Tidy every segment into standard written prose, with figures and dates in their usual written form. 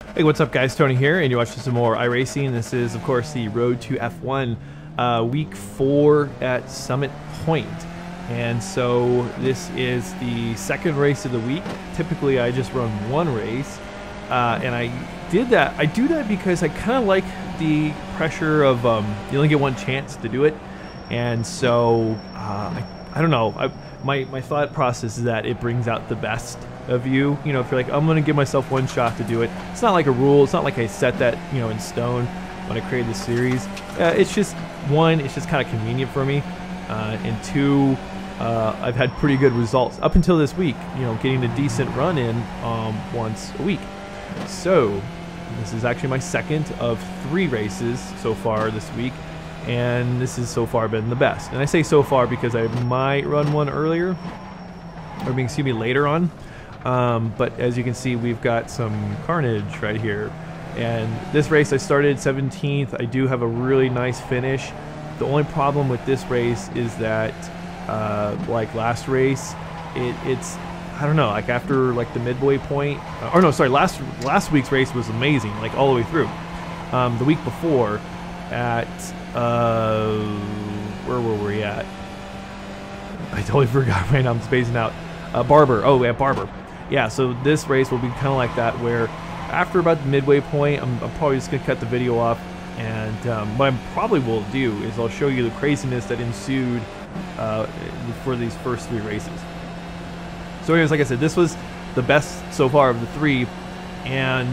Hey, what's up guys, Tony here, and you're watching some more iRacing. This is, of course, the Road to F1 week 4 at SumitPoint. And so this is the second race of the week. Typically I just run one race, and I do that because I kind of like the pressure of you only get one chance to do it. And so I don't know, my thought process is that it brings out the best of you. You know, if you're like, I'm gonna give myself one shot to do it, it's not like a rule, it's not like I set that, you know, in stone when I created this series. It's just one, it's just kind of convenient for me, and two, I've had pretty good results up until this week, you know, getting a decent run in once a week. So this is actually my second of 3 races so far this week, and this has so far been the best. And I say so far because I might run one earlier, or excuse me, later on. But as you can see, we've got some carnage right here. And this race I started 17th. I do have a really nice finish. The only problem with this race is that, like last race, it's I don't know, like after like the midway point, or no, sorry, last week's race was amazing, like all the way through. The week before, at where were we at? I totally forgot right now. I'm spacing out. Barber. Oh, yeah, Barber. Yeah, so this race will be kind of like that, where after about the midway point, I'm probably just going to cut the video off, and what I probably will do is I'll show you the craziness that ensued for these first 3 races. So anyways, like I said, this was the best so far of the 3, and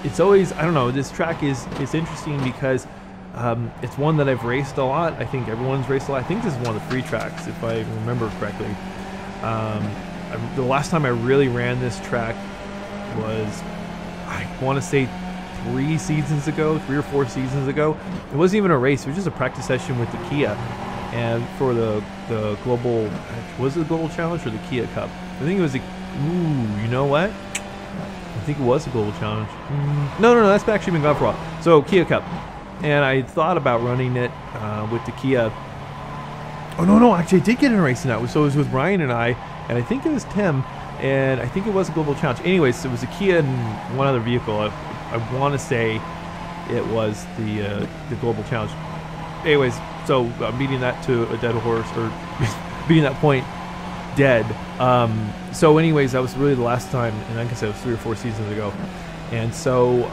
it's always, I don't know, this track is interesting because it's one that I've raced a lot. I think everyone's raced a lot. I think this is one of the free tracks, if I remember correctly. The last time I really ran this track was, I want to say 3 or 4 seasons ago. It wasn't even a race, it was just a practice session with the Kia, and for the global, was it the global challenge or the Kia Cup? I think it was you know what? I think it was the global challenge. No, that's actually been gone for a while. So Kia Cup, and I thought about running it with the Kia. Oh no, actually I did get in a race in that. So it was with Ryan and I think it was Tim, and I think it was a global challenge. Anyways, it was a Kia and one other vehicle. I want to say it was the global challenge. Anyways, so I'm beating that to a dead horse, or beating that point dead. So anyways, that was really the last time, and like I said, it was 3 or 4 seasons ago. And so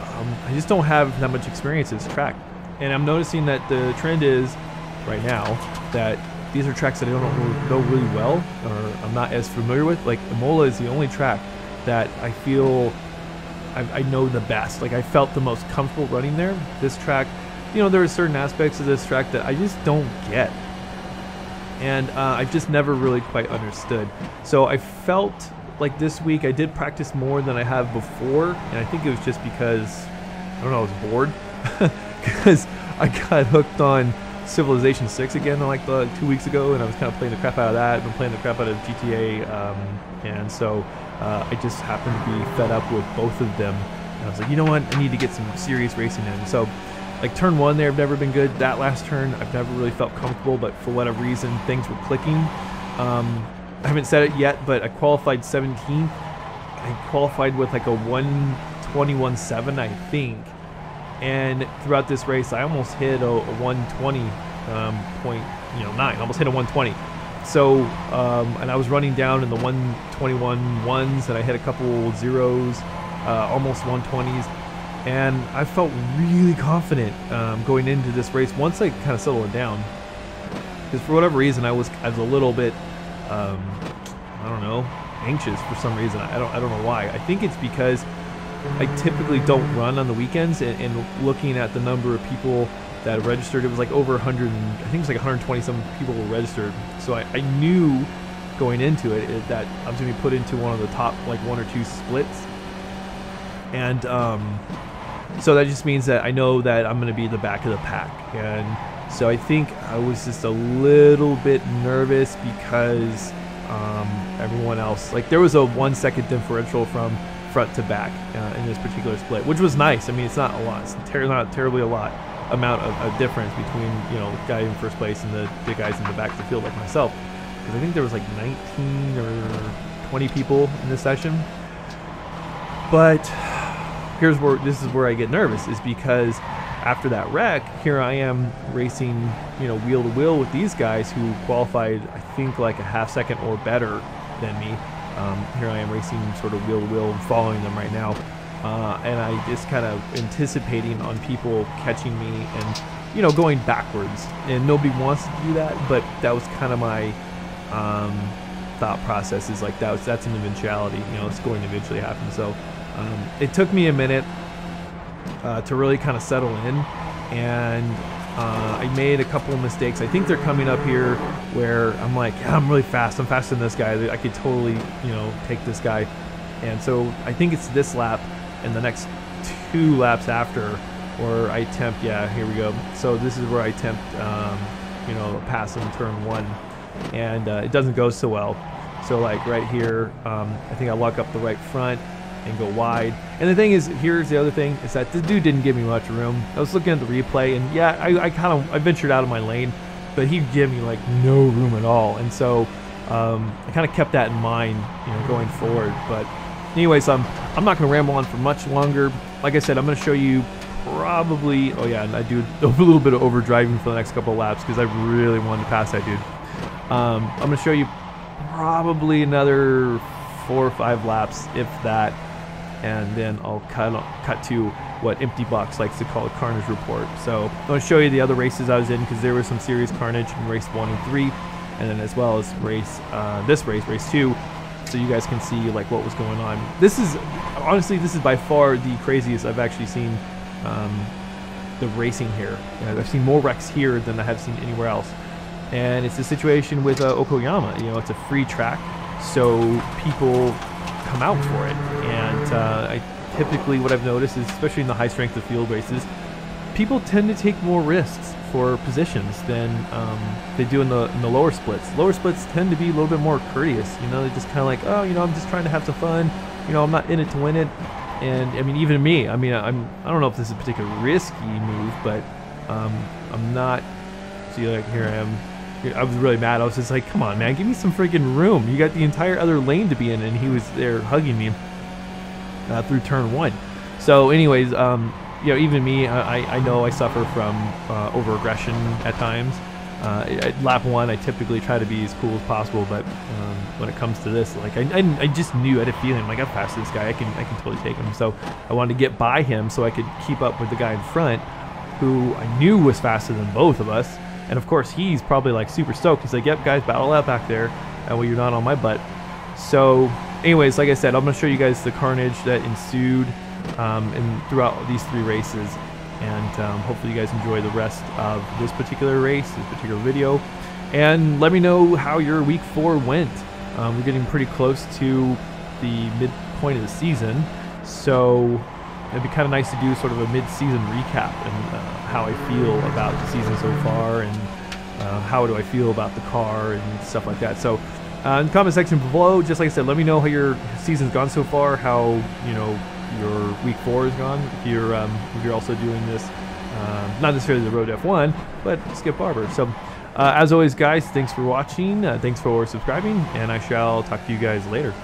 I just don't have that much experience in this track. And I'm noticing that the trend is right now that these are tracks that I don't know really well, or I'm not as familiar with. Like Imola is the only track that I feel I know the best. Like I felt the most comfortable running there. This track, you know, there are certain aspects of this track that I just don't get, and I've just never really quite understood. So I felt like this week I did practice more than I have before, and I think it was just because, I don't know, I was bored because I got hooked on Civilization 6 again like 2 weeks ago, and I was kind of playing the crap out of that. I've been playing the crap out of GTA, and so I just happened to be fed up with both of them, and I was like, you know what, I need to get some serious racing in. So like turn 1 there, I've never been good. That last turn I've never really felt comfortable, but for whatever reason things were clicking. I haven't said it yet, but I qualified 17th. I qualified with like a 121.7, I think. And throughout this race, I almost hit a 120.9. Almost hit a 120. So, and I was running down in the 121 ones, and I hit a couple zeros, almost 120s, and I felt really confident going into this race once I kind of settled it down. Because for whatever reason, I was a little bit, I don't know, anxious for some reason. I don't know why. I think it's because I typically don't run on the weekends, and looking at the number of people that registered, it was like over 100, I think it was like 120 some people were registered. So I knew going into it that I was going to be put into one of the top like 1 or 2 splits, and so that just means that I know that I'm going to be the back of the pack. And so I think I was just a little bit nervous because everyone else, like there was a 1 second differential from front to back in this particular split, which was nice. I mean, it's not a lot, it's not terribly a lot amount of difference between, you know, the guy in first place and the guys in the back of the field like myself, because I think there was like 19 or 20 people in this session. But this is where I get nervous, is because after that wreck, here I am racing, you know, wheel to wheel with these guys who qualified, I think, like a half second or better than me. Here I am racing sort of wheel to wheel, following them right now, and I just kind of anticipating on people catching me and, you know, going backwards. And nobody wants to do that, but that was kind of my thought process, is like that's an eventuality, you know, it's going to eventually happen. So it took me a minute to really kind of settle in, and I made a couple of mistakes. I think they're coming up here where I'm like, yeah, I'm really fast. I'm faster than this guy. I could totally, you know, take this guy. And so I think it's this lap and the next 2 laps after where I attempt, yeah, here we go. So this is where I attempt, you know, pass in turn 1, and it doesn't go so well. So like right here, I think I lock up the right front and go wide. And the thing is, here's the other thing, is that this dude didn't give me much room. I was looking at the replay, and yeah, I ventured out of my lane, but he gave me like no room at all. And so I kind of kept that in mind, you know, going forward. But anyways, I'm not going to ramble on for much longer. Like I said, I'm going to show you probably, oh yeah, and I do a little bit of overdriving for the next couple of laps because I really wanted to pass that dude. I'm going to show you probably another 4 or 5 laps, if that, and then I'll cut to what Empty Box likes to call a carnage report. So I'm going to show you the other races I was in, because there was some serious carnage in race 1 and 3, and then as well as race 2, so you guys can see like what was going on. This is honestly, this is by far the craziest I've actually seen the racing here. I've seen more wrecks here than I have seen anywhere else, and it's the situation with Okoyama. You know, it's a free track, so people come out for it. And typically what I've noticed is, especially in the high strength of field races, people tend to take more risks for positions than they do in the lower splits. Lower splits tend to be a little bit more courteous. You know, they're just kind of like, oh, you know, I'm just trying to have some fun. You know, I'm not in it to win it. And I mean, even me, I mean, I don't know if this is a particularly risky move, but I'm not. See, like here I am. I was really mad. I was just like, come on, man, give me some freaking room. You got the entire other lane to be in, and he was there hugging me through turn 1. So anyways, you know, even me, I know I suffer from over-aggression at times. At lap 1, I typically try to be as cool as possible, but when it comes to this, like I just knew, I had a feeling like, I'm past this guy, I can totally take him. So I wanted to get by him so I could keep up with the guy in front, who I knew was faster than both of us. And of course, he's probably like super stoked. He's like, yep, guys, battle out back there. That way you're not on my butt. So anyways, like I said, I'm going to show you guys the carnage that ensued throughout these 3 races. And hopefully you guys enjoy the rest of this particular race, this particular video. And let me know how your week 4 went. We're getting pretty close to the midpoint of the season. So it'd be kind of nice to do sort of a mid-season recap and how I feel about the season so far, and how do I feel about the car and stuff like that. So in the comment section below, just like I said, let me know how your season's gone so far, how, you know, your week 4 has gone. If you're also doing this, not necessarily the Road F1, but Skip Barber. So as always, guys, thanks for watching. Thanks for subscribing, and I shall talk to you guys later.